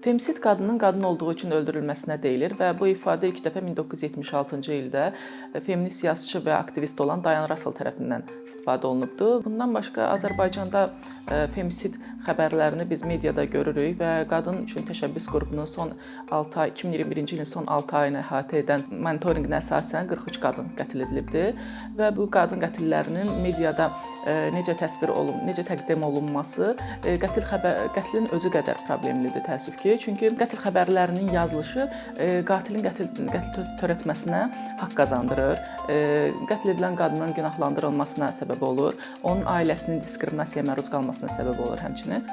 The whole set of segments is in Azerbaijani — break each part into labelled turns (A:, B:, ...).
A: Femsid qadının qadın olduğu üçün öldürülməsinə deyilir və bu ifadə ilk dəfə 1976-cı ildə feminist yazıçı və aktivist olan Dayan Russell tərəfindən istifadə olunubdur. Bundan başqa Azərbaycanda femsid xəbərlərini biz mediada görürük və qadın üçün təşəbbüs qrupunun son 6 ay 2021-ci ilin son 6 ayını əhatə edən monitorinqinə əsasən 43 qadın qətl edilibdir və bu qadın qətllərinin mediada necə təsvir olunması, necə təqdim olunması qətlin özü qədər problemlidir təəssüf ki. Çünki qətl xəbərlərinin yazılışı qatilin qətl törətməsinə haqq qazandırır, qətl edilən qadının günahlandırılmasına səbəb olur, onun ailəsinin diskriminasiyaya məruz qalmasına səbəb olur həmçinin.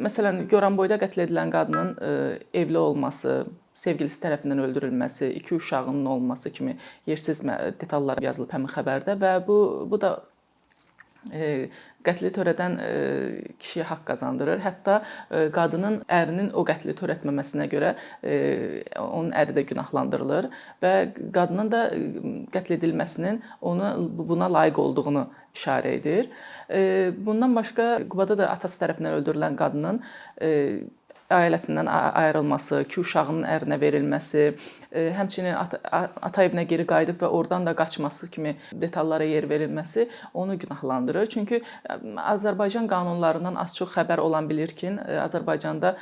A: Məsələn, Goranboyda qətl edilən qadının evli olması, sevgilisi tərəfindən öldürülməsi, 2 uşağının olması kimi yersiz detallar yazılıb həmin xəbərdə və bu da qətli törədən kişiyə haqq qazandırır. Hətta qadının ərinin o qətli törətməməsinə görə onun əri də günahlandırılır və qadının da qətl edilməsinin buna layiq olduğunu işarə edir. Bundan başqa Qubada da atası tərəfindən öldürülən qadının ailəsindən ayrılması, 2 uşağının ərinə verilməsi, həmçinin ata evinə geri qayıdıb və oradan da qaçması kimi detallara yer verilməsi onu günahlandırır. Çünki Azərbaycan qanunlarından az-çox xəbər olan bilir ki, Azərbaycanda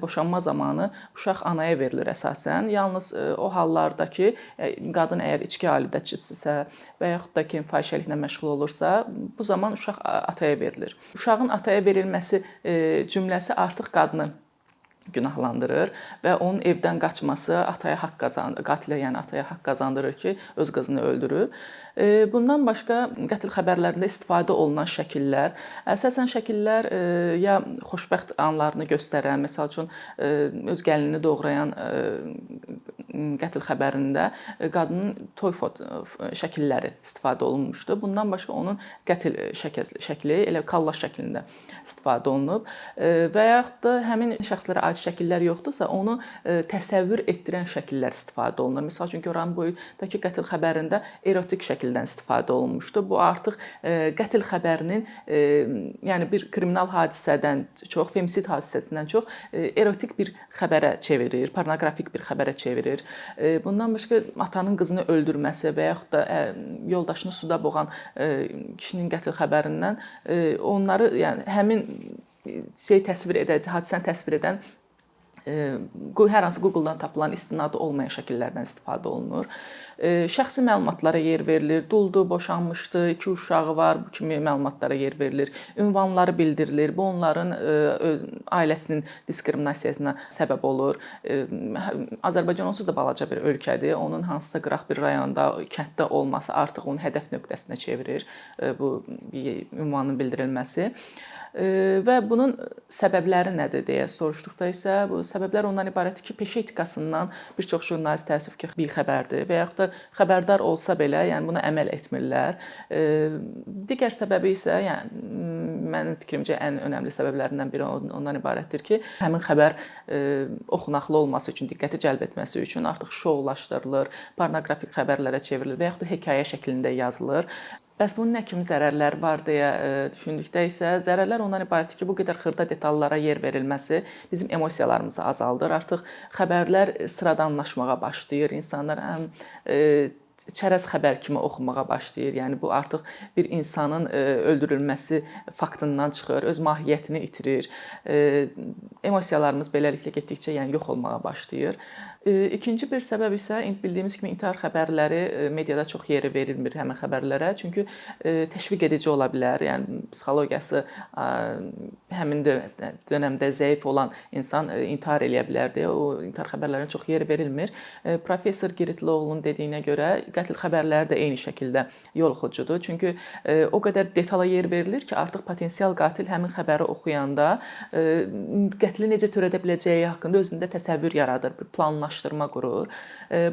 A: boşanma zamanı uşaq anaya verilir əsasən. Yalnız o hallarda ki, qadın əgər içki aludəçisisə və yaxud da ki, fahişəliklə məşğul olursa, bu zaman uşaq ataya verilir. Uşağın ataya verilməsi cümləsi artıq qadını günahlandırır və onun evdən qaçması qatilə, yəni ataya haqq qazandırır ki, öz qızını öldürür. Bundan başqa qətl xəbərlərində istifadə olunan şəkillər, əsasən şəkillər ya xoşbəxt anlarını göstərən, məsəl üçün öz gəlinini doğrayan qətl xəbərində qadının toy şəkilləri istifadə olunmuşdu. Bundan başqa onun qətl şəkli elə kallaş şəklində istifadə olunub və yaxud da həmin şəxslərə aid şəkillər yoxdursa, onu təsəvvür etdirən şəkillər istifadə olunur. Məsəl üçün Goranboydakı qətl xəbərində erotik şəkildən istifadə olunmuşdu. Bu artıq qətl xəbərinin, yəni bir kriminal hadisədən çox, femsid hadisəsindən çox erotik bir xəbərə çevirir, pornoqrafik bir xəbərə çevirir. Bundan başqa atanın qızını öldürməsi və yaxud da yoldaşını suda boğan kişinin qətl xəbərindən onları, yəni həmin hadisəni təsvir edən hər hansı Google-dan tapılan istinadı olmayan şəkillərdən istifadə olunur. Şəxsi məlumatlara yer verilir, duldur, boşanmışdı, 2 uşağı var, bu kimi məlumatlara yer verilir. Ünvanları bildirilir, bu onların ailəsinin diskriminasiyasına səbəb olur. Azərbaycan onsuz da balaca bir ölkədir, onun hansısa qıraq bir rayonda, kənddə olması artıq onun hədəf nöqtəsinə çevirir bu ünvanın bildirilməsi. Və bunun səbəbləri nədir deyə soruşduqda isə bu səbəblər ondan ibarətdir ki, peşə etikasından bir çox jurnalist təəssüf ki, bixəbərdir və yaxud da xəbərdar olsa belə, yəni buna əməl etmirlər. Digər səbəbi isə, yəni mənim fikrimcə ən önəmli səbəblərindən biri ondan ibarətdir ki, həmin xəbər oxunaqlı olması üçün, diqqəti cəlb etməsi üçün artıq şoulaşdırılır, pornoqrafik xəbərlərə çevrilir və yaxud da hekayə şəklində yazılır. Bəs bunun nə kimi zərərləri var deyə düşündükdə isə zərərlər ondan ibarətdir ki, bu qədər xırda detallara yer verilməsi bizim emosiyalarımızı azaldır. Artıq xəbərlər sıradanlaşmağa başlayır. İnsanlar həm çərəz xəbər kimi oxumağa başlayır. Yəni bu artıq bir insanın öldürülməsi faktından çıxır, öz mahiyyətini itirir. Emosiyalarımız beləliklə getdikcə yəni yox olmağa başlayır. İkinci bir səbəb isə bildiyimiz kimi intihar xəbərləri mediada çox yeri verilmir həmin xəbərlərə. Çünki təşviq edici ola bilər. Yəni psixologiyası həmin dövrdə zəif olan insan intihar eləyə bilər deyə o intihar xəbərlərinə çox yer verilmir. Professor Giritloğlu'nun dediyinə görə qətl xəbərləri də eyni şəkildə yoluxucudur. Çünki o qədər detala yer verilir ki, artıq potensial qatil həmin xəbəri oxuyanda qətli necə törədə biləcəyi haqqında özündə təsəvvür yaradır, bir planlaşdırma qurur.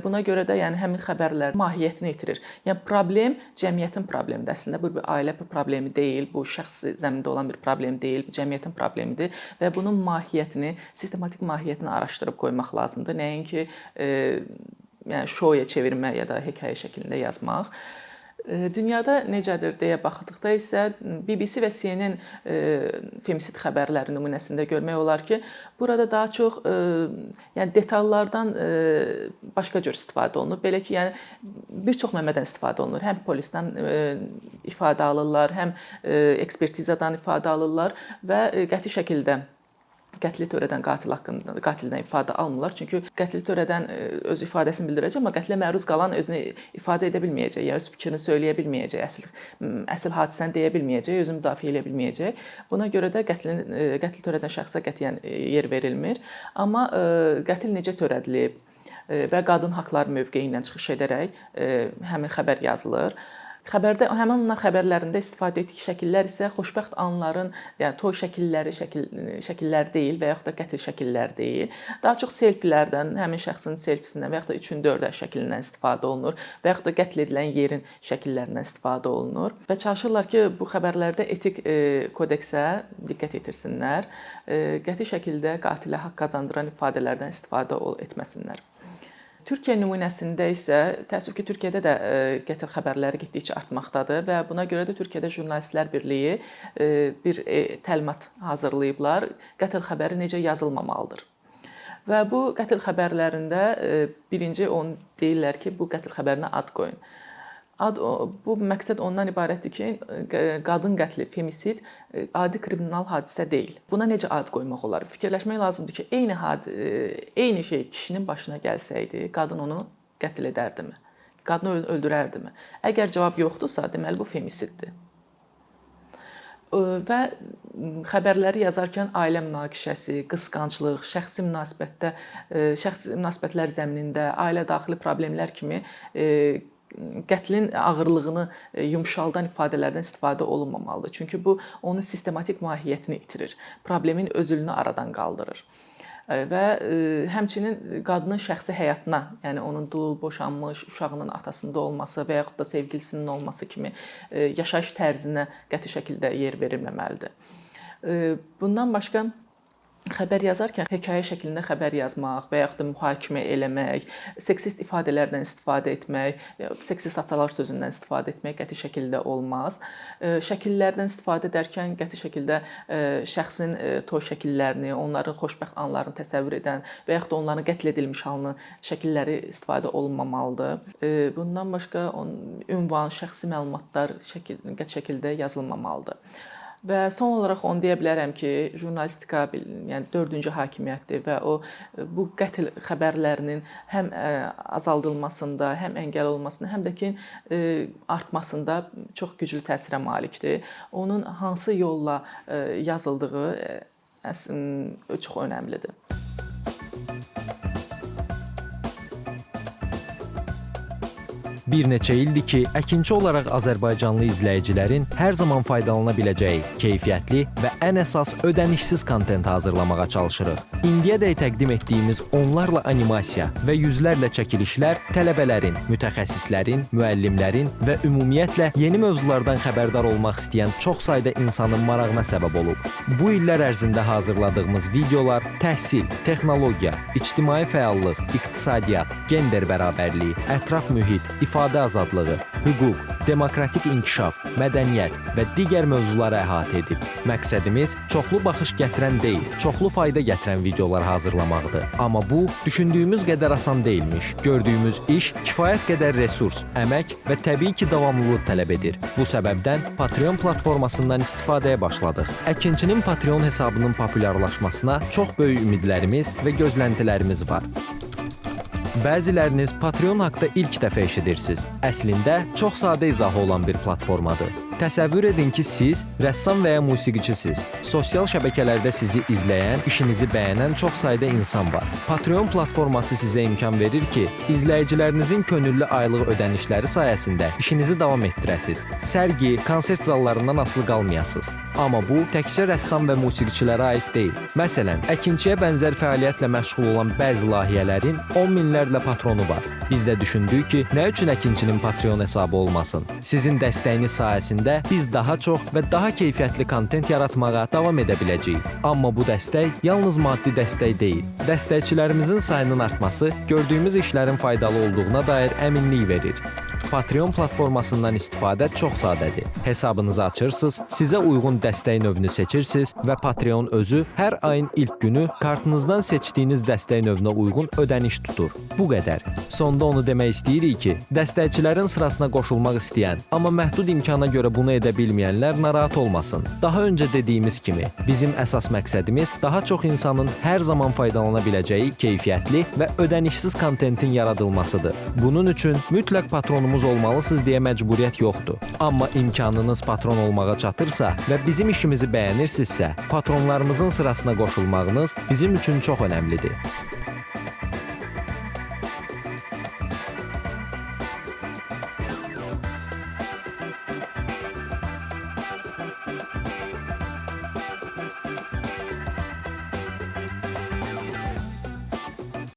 A: Buna görə də yəni həmin xəbərlər mahiyyətini itirir. Yəni problem cəmiyyətin problemidir. Əslində bu bir ailə problemi deyil, bu şəxsi zəmində olan bir problem deyil, bu cəmiyyətin problemidir və bunun mahiyyətini, sistematik mahiyyətini araşdırıb qoymaq lazımdır. Nəinki yəni şouya çevirmək ya da hekayə şəklində yazmaq. Dünyada necədir deyə baxdıqda isə BBC və CNN femisid xəbərləri nümunəsində görmək olar ki, burada daha çox yəni detallardan başqa cür istifadə olunur. Belə ki, yəni bir çox mənbədən istifadə olunur. Həm polisdən ifadə alırlar, həm ekspertizadan ifadə alırlar və qəti şəkildə qətli törədən qatildən ifadə almırlar. Çünki qətli törədən öz ifadəsini bildirəcək, amma qətlə məruz qalan özünü ifadə edə bilməyəcək, ya öz fikrini söyləyə bilməyəcək, əsl hadisəni deyə bilməyəcək, özünü müdafiə edə bilməyəcək. Buna görə də qətl törədən şəxsə qətiyyən yer verilmir. Amma qətil necə törədilib və qadın haqları mövqeyindən çıxış edərək həmin xəbər yazılır. Xəbərdə həmin xəbərlərində istifadə etdiyi şəkillər isə xoşbəxt anların, yəni toy şəkilləri deyil və yaxud da qətl şəkilləri deyil. Daha çox selfilərdən, həmin şəxsin selfisindən və yaxud da 3-ün 4-ə şəklindən istifadə olunur və yaxud da qətl edilən yerin şəkillərindən istifadə olunur və çalışırlar ki, bu xəbərlərdə etik kodeksə diqqət yetirsinlər, qəti şəkildə qatilə haqq qazandıran ifadələrdən istifadə etməsinlər. Türkiyə nümunəsində isə təəssüf ki, Türkiyədə də qətl xəbərləri getdikcə artmaqdadır və buna görə də Türkiyədə Jurnalistlər Birliyi bir təlimat hazırlayıblar. Qətl xəbəri necə yazılmamalıdır. Və bu qətl xəbərlərində birinci onu deyirlər ki, bu qətl xəbərinə ad qoyun. Bu məqsəd ondan ibarətdir ki, qadın qətli, femisid adi kriminal hadisə deyil. Buna necə ad qoymaq olar? Fikirləşmək lazımdır ki, eyni şey kişinin başına gəlsəydi, qadın onu qətl edərdimi? Qadını öldürərdimi? Əgər cavab yoxdursa, deməli bu femisiddir. Və xəbərləri yazarkən ailə münaqişəsi, qısqanclıq, şəxsi münasibətlər zəminində, ailə daxili problemlər kimi qətlin ağırlığını yumşaldan ifadələrdən istifadə olunmamalıdır. Çünki bu onun sistematik mahiyyətini itirir, problemin özülünü aradan qaldırır. Və həmçinin qadının şəxsi həyatına, yəni onun dul, boşanmış, uşağının atasında olması və yaxud da sevgilisinin olması kimi yaşayış tərzinə qəti şəkildə yer verilməməlidir. Bundan başqa xəbər yazarkən hekayə şəklində xəbər yazmaq və yaxud da mühakimə eləmək, seksist ifadələrdən istifadə etmək, seksist atalar sözündən istifadə etmək qəti şəkildə olmaz. Şəkillərdən istifadə edərkən qəti şəkildə şəxsin toy şəkillərini, onların xoşbəxt anlarını təsəvvür edən və yaxud da onların qətl edilmiş halını şəkilləri istifadə olunmamalıdır. Bundan başqa ünvan, şəxsi məlumatlar qəti şəkildə yazılmamalıdır. Və son olaraq onu deyə bilərəm ki, jurnalistika yəni 4-cü hakimiyyətdir və bu qətl xəbərlərinin həm azaldılmasında, həm əngəl olunmasında, həm də ki artmasında çox güclü təsirə malikdir. Onun hansı yolla yazıldığı çox önəmlidir.
B: Bir neçə ildir ki, əkinçi olaraq Azərbaycanlı izləyicilərin hər zaman faydalana biləcəyi, keyfiyyətli və ən əsas ödənişsiz kontent hazırlamağa çalışırıq. İndiyədək təqdim etdiyimiz onlarla animasiya və yüzlərlə çəkilişlər tələbələrin, mütəxəssislərin, müəllimlərin və ümumiyyətlə yeni mövzulardan xəbərdar olmaq istəyən çox sayda insanın marağına səbəb olub. Bu illər ərzində hazırladığımız videolar təhsil, texnologiya, ictimai fəallıq, iqtisadiyyat, gender bərabərliyi, ətraf mühit, ifadə azadlığı, hüquq, demokratik inkişaf, mədəniyyət və digər mövzuları əhatə edib. Məqsədimiz çoxlu baxış gətirən deyil, çoxlu fayda gətirən videolar hazırlamaqdır. Amma bu, düşündüyümüz qədər asan deyilmiş. Gördüyümüz iş kifayət qədər resurs, əmək və təbii ki, davamlılıq tələb edir. Bu səbəbdən Patreon platformasından istifadəyə başladıq. Əkinçinin Patreon hesabının populyarlaşmasına çox böyük ümidlərimiz və gözləntilərimiz var. Bəziləriniz Patreon haqda ilk dəfə eşidirsiniz. Əslində, çox sadə izahı olan bir platformadır. Təsəvvür edin ki, siz rəssam və ya musiqiçisiniz. Sosial şəbəkələrdə sizi izləyən, işinizi bəyənən çox sayda insan var. Patreon platforması sizə imkan verir ki, izləyicilərinizin könüllü aylıq ödənişləri sayəsində işinizi davam etdirəsiniz. Sərgi, konsert zallarından asılı qalmayasınız. Amma bu, təkcə rəssam və musiqiçilərə aid deyil. Məsələn, əkinçiyə bənzər fəaliyyətlə məşğul olan bəzi layihələrin 10 minlərlə patronu var. Biz də düşündük ki, nə üçün əkinçinin Patreon hesabı olmasın? Sizin dəstəyiniz sayəsində biz daha çox və daha keyfiyyətli kontent yaratmağa davam edə biləcəyik. Amma bu dəstək yalnız maddi dəstək deyil. Dəstəkçilərimizin sayının artması gördüyümüz işlərin faydalı olduğuna dair əminlik verir. Patreon platformasından istifadə çox sadədir. Hesabınızı açırsınız, sizə uyğun dəstək növünü seçirsiniz və Patreon özü hər ayın ilk günü kartınızdan seçdiyiniz dəstək növünə uyğun ödəniş tutur. Bu qədər. Sonda onu demək istəyirik ki, dəstəkçilərin sırasına qoşulmaq istəyən, amma məhdud imkana görə bunu edə bilməyənlər narahat olmasın. Daha öncə dediyimiz kimi, bizim əsas məqsədimiz daha çox insanın hər zaman faydalana biləcəyi keyfiyyətli və ödənişsiz kontentin yaradılmasıdır. Bunun üçün mütləq patronumuz olmalısınız deyə məcburiyyət yoxdur. Amma imkanınız patron olmağa çatırsa və bizim işimizi bəyənirsinizsə, patronlarımızın sırasına qoşulmağınız bizim üçün çox önəmlidir.